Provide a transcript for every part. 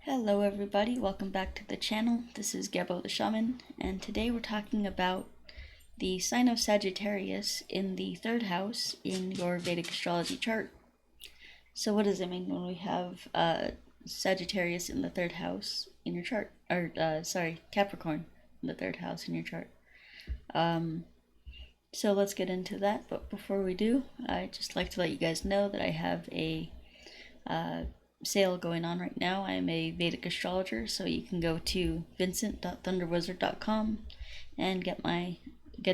Hello everybody, welcome back to the channel. This is Gebo the Shaman, and today we're talking about the sign of Sagittarius in the third house in your Vedic astrology chart. So what does it mean when we have Sagittarius in the third house in your chart? Or, Capricorn in the third house in your chart. So let's get into that, but before we do, I'd just like to let you guys know that I have a sale going on right now. I am a Vedic astrologer, so you can go to vincent.thunderwizard.com and get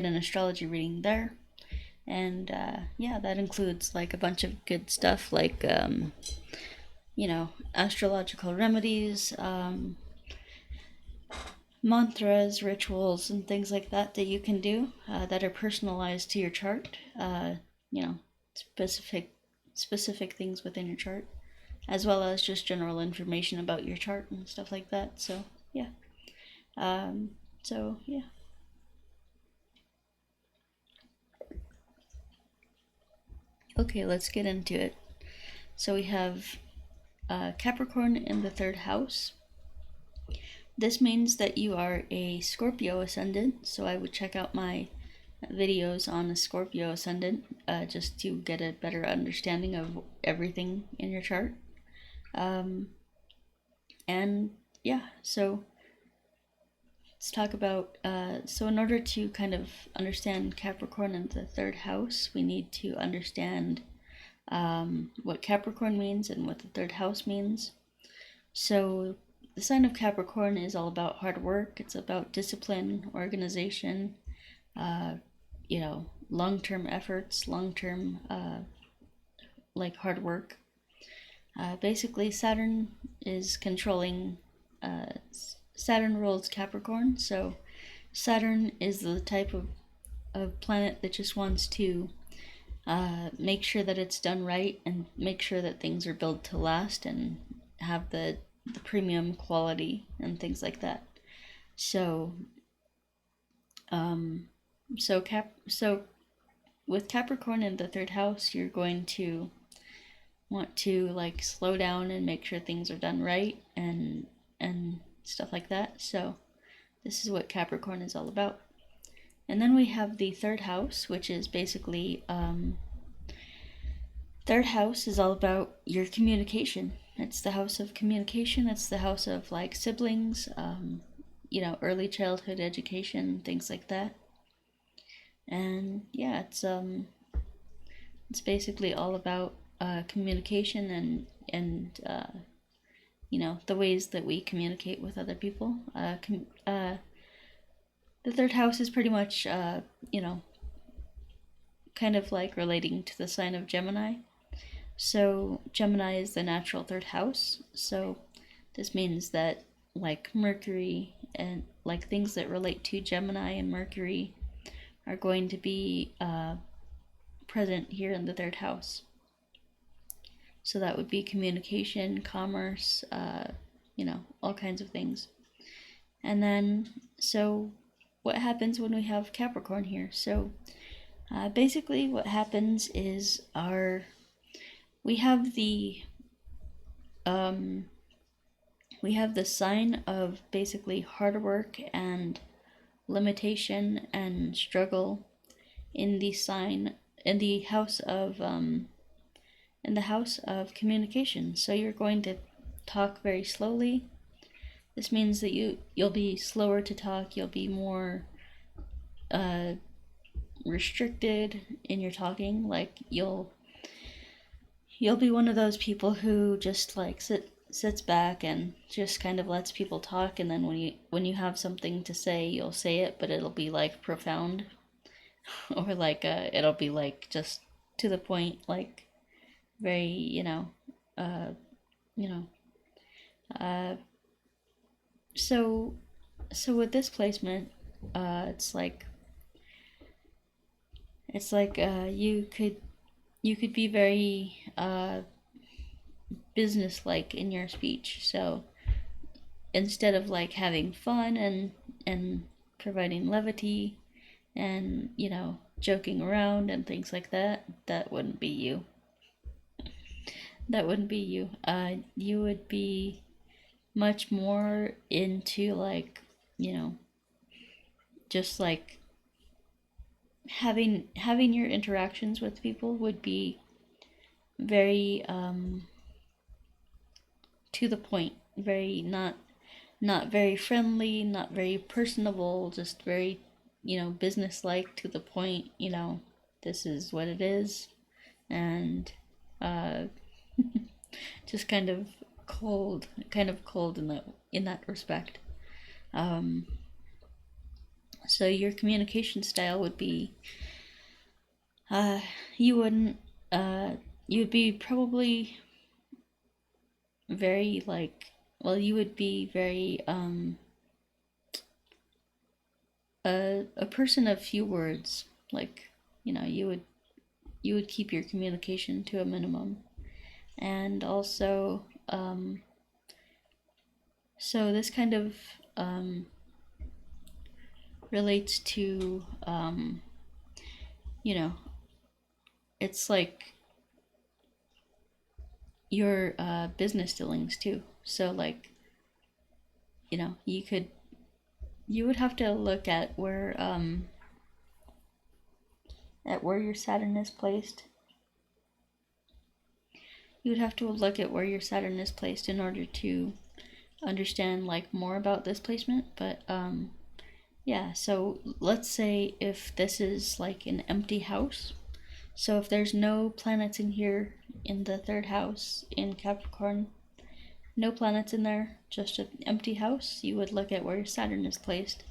an astrology reading there. And yeah, that includes like a bunch of good stuff like astrological remedies, mantras, rituals, and things like that you can do that are personalized to your chart. Specific things within your chart, as well as just general information about your chart and stuff like that. So yeah. Okay, let's get into it. So we have Capricorn in the third house. This means that you are a Scorpio ascendant, so I would check out my videos on the Scorpio ascendant just to get a better understanding of everything in your chart. And yeah, so let's talk about, so in order to kind of understand Capricorn in the third house, we need to understand what Capricorn means and what the third house means. So the sign of Capricorn is all about hard work. It's about discipline, organization, long-term efforts, long-term like hard work. Basically, Saturn is controlling, Saturn rules Capricorn, so Saturn is the type of planet that just wants to make sure that it's done right and make sure that things are built to last and have the premium quality and things like that. So, so with Capricorn in the third house, you're going to want to like slow down and make sure things are done right and stuff like that. So this is what Capricorn is all about. And then we have the third house, which is basically third house is all about your communication. It's the house of communication. It's the house of like siblings, early childhood education, things like that. And yeah, it's basically all about communication and the ways that we communicate with other people. The third house is pretty much kind of like relating to the sign of Gemini. So Gemini is the natural third house. So this means that like Mercury and like things that relate to Gemini and Mercury are going to be present here in the third house. So that would be communication, commerce, all kinds of things. And then, so what happens when we have Capricorn here? So basically what happens is we have the sign of basically hard work and limitation and struggle in the house of communication. So you're going to talk very slowly. This means that you'll be slower to talk. You'll be more restricted in your talking. Like you'll be one of those people who just like sits back and just kind of lets people talk, and then when you have something to say, you'll say it, but it'll be like profound or like it'll be like just to the point, like very so with this placement, it's like you could be very business-like in your speech. So instead of like having fun and providing levity and joking around and things like that, that wouldn't be you. You would be much more into like, you know, just like having your interactions with people would be very to the point, very not very friendly, not very personable, just very, business like, to the point, this is what it is. And uh just kind of cold in that respect. um so your communication style would be, uh you wouldn't you would be probably very like, well, you would be very a person of few words. Like, you would keep your communication to a minimum. And also, so this kind of um relates to, you know it's like your business dealings too. So like, you would have to look at where your Saturn is placed. You would have to look at where your Saturn is placed in order to understand like more about this placement. But yeah, so let's say if this is like an empty house. So if there's no planets in here in the third house in Capricorn, no planets in there, just an empty house, you would look at where Saturn is placed,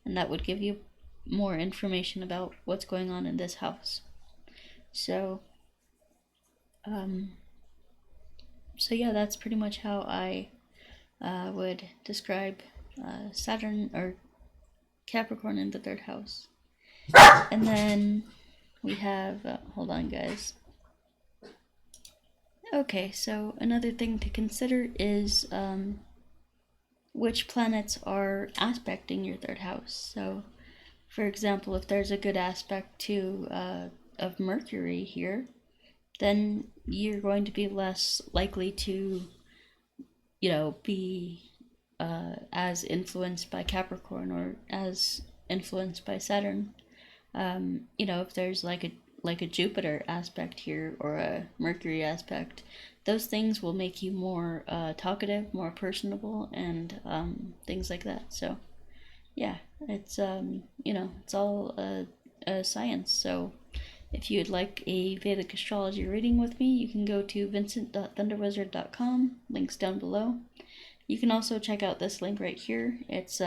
and that would give you more information about what's going on in this house. So, so yeah, that's pretty much how I would describe Saturn or Capricorn in the third house. And then we have, hold on, guys. Okay, so another thing to consider is which planets are aspecting your third house. So, for example, if there's a good aspect to of Mercury here, then you're going to be less likely to, be as influenced by Capricorn or as influenced by Saturn. If there's like a Jupiter aspect here or a Mercury aspect, those things will make you more talkative, more personable, and things like that. So yeah, it's all a science. So if you'd like a Vedic astrology reading with me, you can go to vincent.thunderwizard.com. Links down below. You can also check out this link right here. It's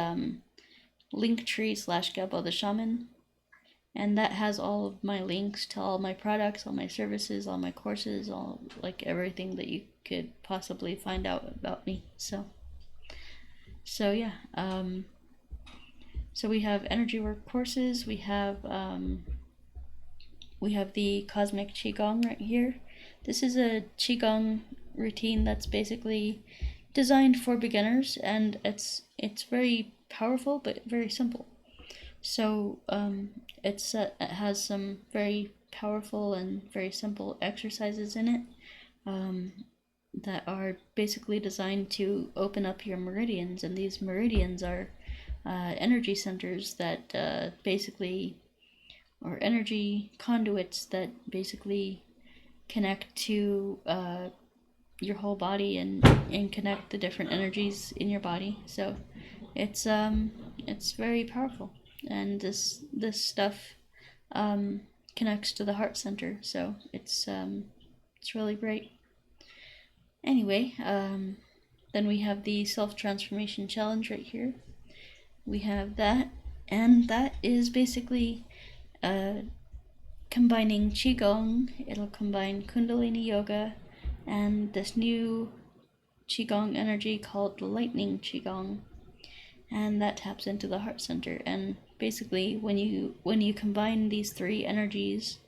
linktree/Gebo the Shaman. And that has all of my links to all my products, all my services, all my courses, all like everything that you could possibly find out about me. So yeah. So we have energy work courses. We have the cosmic qigong right here. This is a qigong routine that's basically designed for beginners, and it's very powerful but very simple. So it has some very powerful and very simple exercises in it that are basically designed to open up your meridians, and these meridians are energy centers that basically, or energy conduits that basically connect to your whole body and connect the different energies in your body. So it's very powerful, and this stuff connects to the heart center, so it's really great. Anyway, then we have the self-transformation challenge right here. We have that, and that is basically combining qigong. It'll combine kundalini yoga and this new qigong energy called lightning qigong, and that taps into the heart center. And basically, when you combine these three energies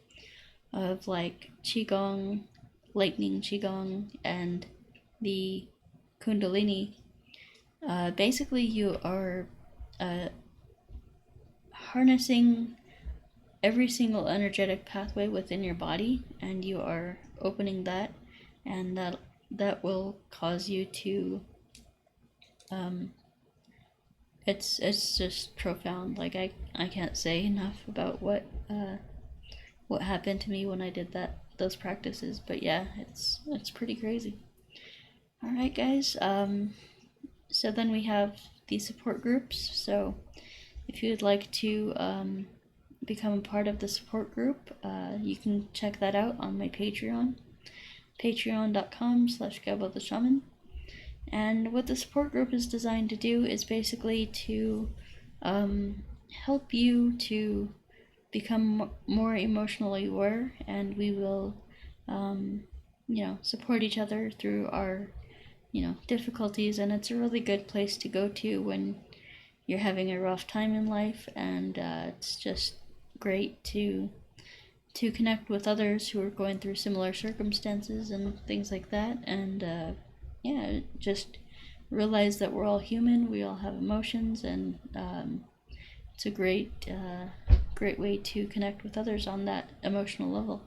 of like qigong, lightning qigong, and the kundalini, basically you are harnessing every single energetic pathway within your body, and you are opening that, and that will cause you to it's just profound. Like I can't say enough about what happened to me when I did those practices. But yeah, it's pretty crazy. All right, guys. So then we have the support groups. So if you would like to become a part of the support group, you can check that out on my Patreon, patreon.com/Gebo the Shaman. And what the support group is designed to do is basically to help you to become more emotionally aware, and we will, support each other through our, difficulties. And it's a really good place to go to when you're having a rough time in life, and it's just great to connect with others who are going through similar circumstances and things like that. And just realize that we're all human, we all have emotions, and it's a great way to connect with others on that emotional level.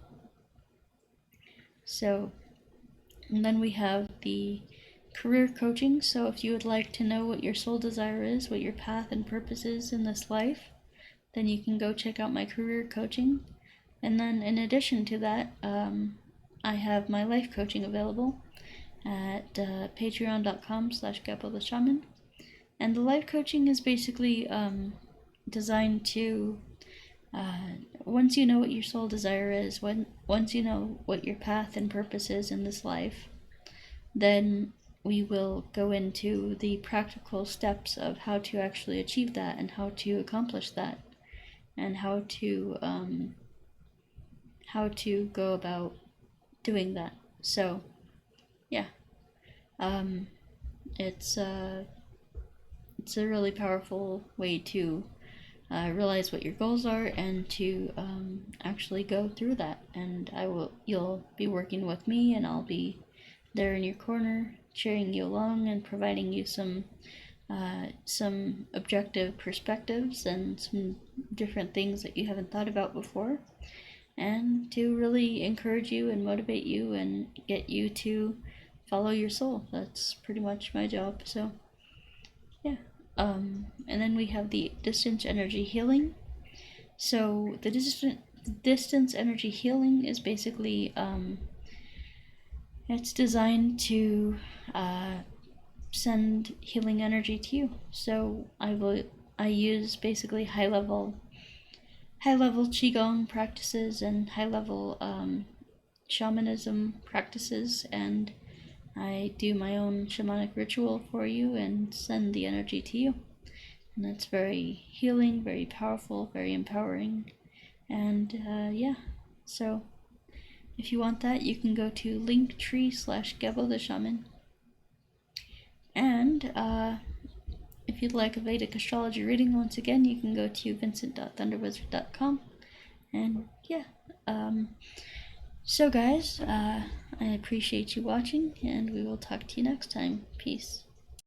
So, and then we have the career coaching. So if you would like to know what your soul desire is, what your path and purpose is in this life, then you can go check out my career coaching. And then in addition to that, I have my life coaching available at patreon.com/Gebo the Shaman. And the life coaching is basically designed to, once you know what your soul desire is, once you know what your path and purpose is in this life, then we will go into the practical steps of how to actually achieve that and how to accomplish that, and how to go about doing that. So yeah, it's a really powerful way to realize what your goals are and to actually go through that. And you'll be working with me, and I'll be there in your corner, cheering you along and providing you some objective perspectives and some different things that you haven't thought about before, and to really encourage you and motivate you and get you to follow your soul. That's pretty much my job. So yeah. And then we have the distance energy healing. So the distance energy healing is basically it's designed to send healing energy to you. So I use basically high level qigong practices and high level shamanism practices, and I do my own shamanic ritual for you and send the energy to you. And that's very healing, very powerful, very empowering. And so if you want that, you can go to linktree/Gebo the Shaman. And if you'd like a Vedic astrology reading, once again, you can go to vincent.thunderwizard.com. And yeah, so guys, I appreciate you watching, and we will talk to you next time. Peace.